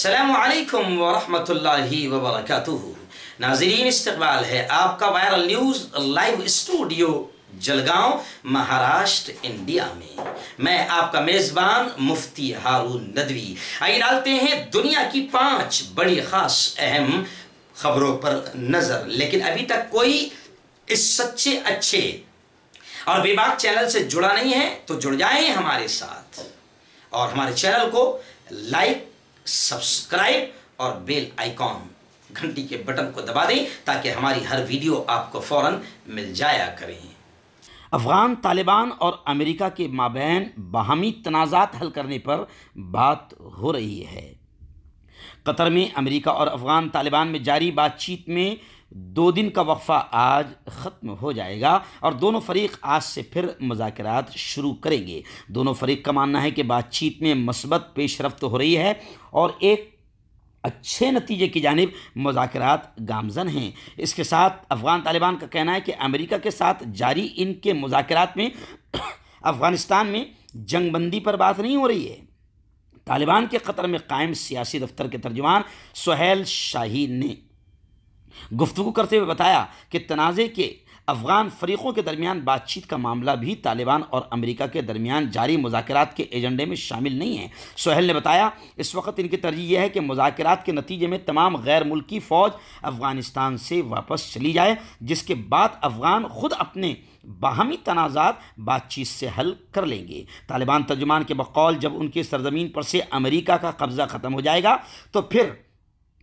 السلام علیکم ورحمۃ اللہ وبرکاتہ۔ ناظرین، استقبال ہے آپ کا viral news live studio Jalgaon, Maharashtra, India میں آپ کا میزبان مفتی ہارون ندوی۔ آئیے ڈالتے ہیں دنیا کی 5 بڑی خاص اہم خبروں پر نظر۔ لیکن ابھی تک کوئی اس سچے اچھے اور بے باک چینل سے جڑا نہیں ہے تو جڑ جائیں ہمارے ساتھ اور ہمارے چینل کو لائک، سبسکرائب اور بیل آئیکن گھنٹی کے بٹن کو دبا دیں تاکہ ہماری ہر ویڈیو آپ کو فوراً مل جایا کریں۔ افغان طالبان اور امریکہ کے مابین باہمی تنازعات حل کرنے پر بات ہو رہی ہے۔ قطر میں امریکہ اور افغان طالبان میں جاری بات چیت میں 2 دن کا وقفہ آج ختم ہو جائے گا اور دونوں فریق آج سے پھر مذاکرات شروع کریں گے۔ دونوں فریق کا ماننا ہے کہ بات چیت میں مثبت پیش رفت ہو رہی ہے اور ایک اچھے نتیجے کی جانب مذاکرات گامزن ہیں۔ اس کے ساتھ افغان طالبان کا کہنا ہے کہ امریکہ کے ساتھ جاری ان کے مذاکرات میں افغانستان میں جنگ بندی پر بات نہیں ہو رہی ہے۔ طالبان کے قطر میں قائم سیاسی دفتر کے ترجمان سہیل شاہین نے گفتگو کرتے ہوئے بتایا کہ تنازع کے افغان فریقوں کے درمیان بات چیت کا معاملہ بھی طالبان اور امریکہ کے درمیان جاری مذاکرات کے ایجنڈے میں شامل نہیں ہے۔ سہیل نے بتایا اس وقت ان کی ترجیح یہ ہے کہ مذاکرات کے نتیجے میں تمام غیر ملکی فوج افغانستان سے واپس چلی جائے، جس کے بعد افغان خود اپنے باہمی تنازعات بات چیت سے حل کر لیں گے۔ طالبان ترجمان کے بقول جب ان کی سرزمین پر سے امریکہ کا قبضہ ختم ہو جائے گا تو پھر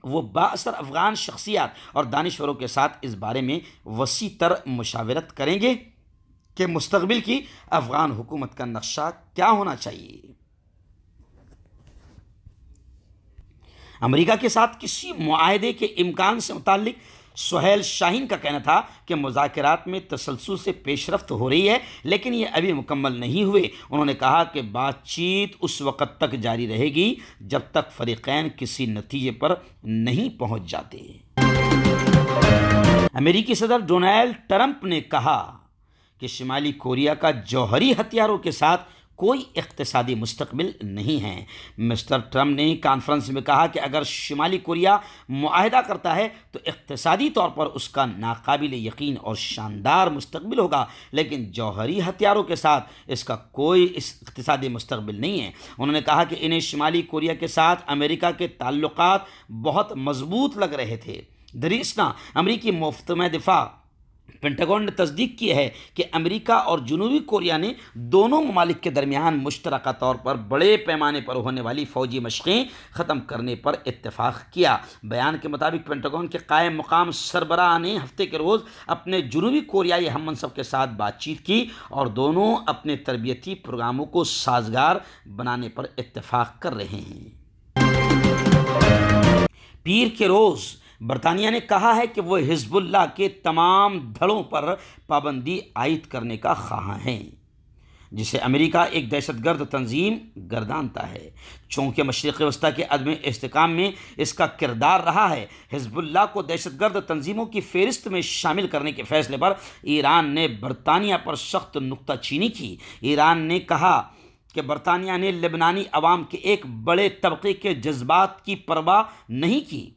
وہ بااثر افغان شخصیات اور دانشوروں کے ساتھ اس بارے میں وسیع تر مشاورت کریں گے کہ مستقبل کی افغان حکومت کا نقشہ کیا ہونا چاہیے۔ امریکہ کے ساتھ کسی معاہدے کے امکان سے متعلق سہیل شاہین کا کہنا تھا کہ مذاکرات میں تسلسل سے پیش رفت ہو رہی ہے لیکن یہ ابھی مکمل نہیں ہوئے۔ انہوں نے کہا کہ بات چیت اس وقت تک جاری رہے گی جب تک فریقین کسی نتیجے پر نہیں پہنچ جاتے۔ امریکی صدر ڈونلڈ ٹرمپ نے کہا کہ شمالی کوریا کا جوہری ہتھیاروں کے ساتھ کوئی اقتصادی مستقبل نہیں ہے۔ مسٹر ٹرمپ نے کانفرنس میں کہا کہ اگر شمالی کوریا معاہدہ کرتا ہے تو اقتصادی طور پر اس کا ناقابل یقین اور شاندار مستقبل ہوگا، لیکن جوہری ہتھیاروں کے ساتھ اس کا کوئی اقتصادی مستقبل نہیں ہے۔ انہوں نے کہا کہ انہیں شمالی کوریا کے ساتھ امریکہ کے تعلقات بہت مضبوط لگ رہے تھے۔ دریاسنا امریکی محکمہ دفاع پینٹاگون نے تصدیق کی ہے کہ امریکہ اور جنوبی کوریا نے دونوں ممالک کے درمیان مشترکہ طور پر بڑے پیمانے پر ہونے والی فوجی مشقیں ختم کرنے پر اتفاق کیا۔ بیان کے مطابق پینٹاگون کے قائم مقام سربراہ نے ہفتے کے روز اپنے جنوبی کوریائی ہم منصب کے ساتھ بات چیت کی اور دونوں اپنے تربیتی پروگراموں کو سازگار بنانے پر اتفاق کر رہے ہیں۔ پیر کے روز برطانیہ نے کہا ہے کہ وہ حزب اللہ کے تمام دھڑوں پر پابندی عائد کرنے کا خواہاں ہیں، جسے امریکہ ایک دہشت گرد تنظیم گردانتا ہے۔ چونکہ مشرق وسطیٰ کے عدم استحکام میں اس کا کردار رہا ہے، حزب اللہ کو دہشت گرد تنظیموں کی فہرست میں شامل کرنے کے فیصلے پر ایران نے برطانیہ پر سخت نکتہ چینی کی۔ ایران نے کہا کہ برطانیہ نے لبنانی عوام کے ایک بڑے طبقے کے جذبات کی پرواہ نہیں کی۔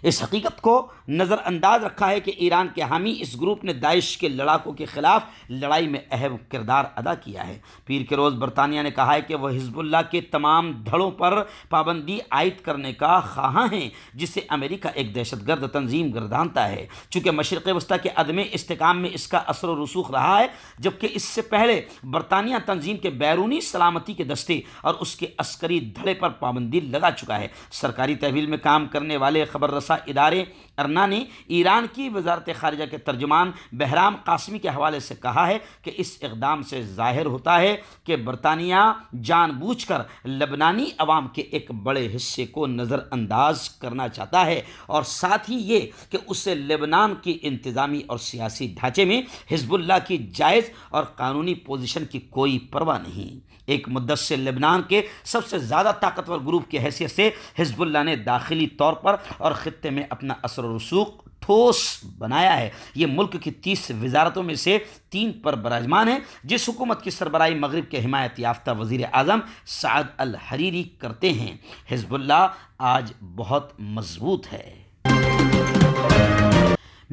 اس حقیقت کو نظر انداز رکھا ہے کہ ایران کے حامی اس گروپ نے داعش کے لڑاکوں کے خلاف لڑائی میں اہم کردار ادا کیا ہے۔ پیر کے روز برطانیہ نے کہا ہے کہ وہ حزب اللہ کے تمام دھڑوں پر پابندی عائد کرنے کا خواہاں ہیں، جسے امریکہ ایک دہشت گرد تنظیم گردانتا ہے۔ چونکہ مشرق وسطیٰ کے عدم استحکام میں اس کا اثر و رسوخ رہا ہے، جبکہ اس سے پہلے برطانیہ تنظیم کے بیرونی سلامتی کے دستے اور اس کے عسکری دھڑے پر پابندی لگا چکا ہے۔ سرکاری تحویل میں کام کرنے والے خبر رساں ادارے ارنا نے ایران کی وزارت خارجہ کے ترجمان بہرام قاسمی کے حوالے سے کہا ہے کہ اس اقدام سے ظاہر ہوتا ہے کہ برطانیہ جان بوجھ کر لبنانی عوام کے ایک بڑے حصے کو نظر انداز کرنا چاہتا ہے اور ساتھ ہی یہ کہ اسے لبنان کی انتظامی اور سیاسی ڈھانچے میں حزب اللہ کی جائز اور قانونی پوزیشن کی کوئی پرواہ نہیں۔ ایک مدت سے لبنان کے سب سے زیادہ طاقتور گروپ کی حیثیت سے حزب اللہ نے داخلی طور پر اور خطے میں اپنا اثر و رسوخ ٹھوس بنایا ہے۔ یہ ملک کی 30 وزارتوں میں سے 3 پر براجمان ہے، جس حکومت کی سربراہی مغرب کے حمایت یافتہ وزیر اعظم سعد الحریری کرتے ہیں۔ حزب اللہ آج بہت مضبوط ہے۔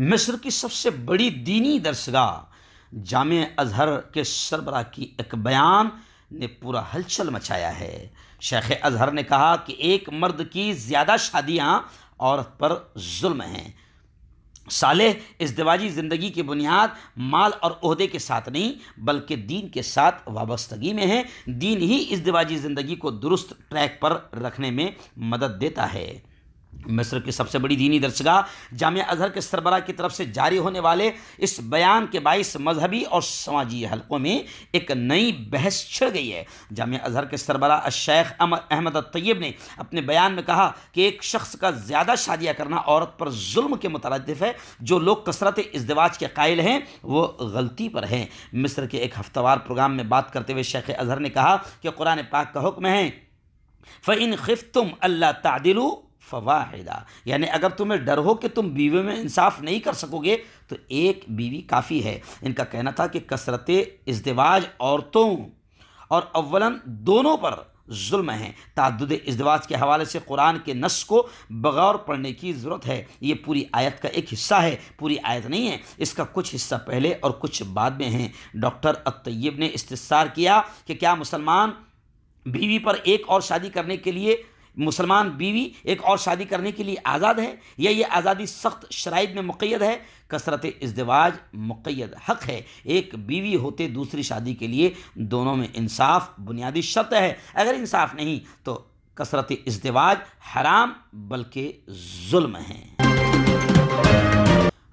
مصر کی سب سے بڑی دینی درسگاہ جامع ازہر کے سربراہ کی ایک بیان نے پورا ہلچل مچایا ہے۔ شیخ ازہر نے کہا کہ ایک مرد کی زیادہ شادیاں عورت پر ظلم ہیں۔ صالح ازدواجی زندگی کی بنیاد مال اور عہدے کے ساتھ نہیں بلکہ دین کے ساتھ وابستگی میں ہے۔ دین ہی ازدواجی زندگی کو درست ٹریک پر رکھنے میں مدد دیتا ہے۔ مصر کی سب سے بڑی دینی درسگاہ جامع ازہر کے سربراہ کی طرف سے جاری ہونے والے اس بیان کے باعث مذہبی اور سماجی حلقوں میں ایک نئی بحث چھڑ گئی ہے۔ جامع ازہر کے سربراہ الشیخ احمد الطیب نے اپنے بیان میں کہا کہ ایک شخص کا زیادہ شادیاں کرنا عورت پر ظلم کے مترادف ہے۔ جو لوگ کثرت ازدواج کے قائل ہیں وہ غلطی پر ہیں۔ مصر کے ایک ہفتہ وار پروگرام میں بات کرتے ہوئے شیخ ازہر نے کہا کہ قرآن پاک کا حکم ہے فَإِنْ خِفْتُمْ أَلَّا تَعْدِلُوا فواحدہ، یعنی اگر تمہیں ڈر ہو کہ تم بیوی میں انصاف نہیں کر سکو گے تو ایک بیوی کافی ہے۔ ان کا کہنا تھا کہ کثرت ازدواج عورتوں اور اولاً دونوں پر ظلم ہیں۔ تعدد ازدواج کے حوالے سے قرآن کے نص کو بغور پڑھنے کی ضرورت ہے۔ یہ پوری آیت کا ایک حصہ ہے، پوری آیت نہیں ہے، اس کا کچھ حصہ پہلے اور کچھ بعد میں ہیں۔ ڈاکٹر الطیب نے استفسار کیا کہ کیا مسلمان بیوی ایک اور شادی کرنے کے لیے آزاد ہے یا یہ آزادی سخت شرائط میں مقید ہے؟ کثرت ازدواج مقید حق ہے۔ ایک بیوی ہوتے دوسری شادی کے لیے دونوں میں انصاف بنیادی شرط ہے۔ اگر انصاف نہیں تو کثرت ازدواج حرام بلکہ ظلم ہے۔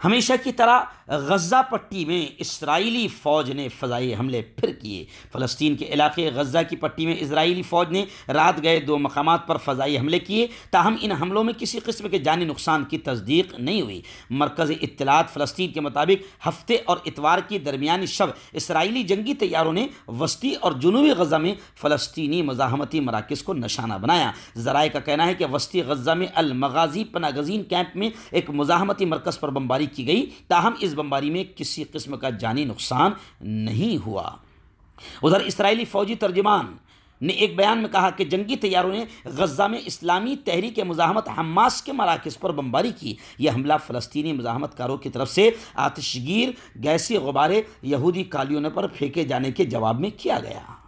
ہمیشہ کی طرح غزہ پٹی میں اسرائیلی فوج نے فضائی حملے پھر کیے۔ فلسطین کے علاقے غزہ کی پٹی میں اسرائیلی فوج نے رات گئے 2 مقامات پر فضائی حملے کیے، تاہم ان حملوں میں کسی قسم کے جانی نقصان کی تصدیق نہیں ہوئی۔ مرکز اطلاعات فلسطین کے مطابق ہفتے اور اتوار کی درمیانی شب اسرائیلی جنگی طیاروں نے وسطی اور جنوبی غزہ میں فلسطینی مزاحمتی مراکز کو نشانہ بنایا۔ ذرائع کا کہنا ہے کہ وسطی غزہ میں المغازی پناہ گزین کیمپ میں ایک مزاحمتی مرکز پر بمباری کی گئی، تاہم اس بمباری میں کسی قسم کا جانی نقصان نہیں ہوا۔ ادھر اسرائیلی فوجی ترجمان نے ایک بیان میں کہا کہ جنگی طیاروں نے غزہ میں اسلامی تحریک مزاحمت حماس کے مراکز پر بمباری کی۔ یہ حملہ فلسطینی مزاحمت کاروں کی طرف سے آتش گیر گیسی غبارے یہودی کالونیوں پر پھینکے جانے کے جواب میں کیا گیا۔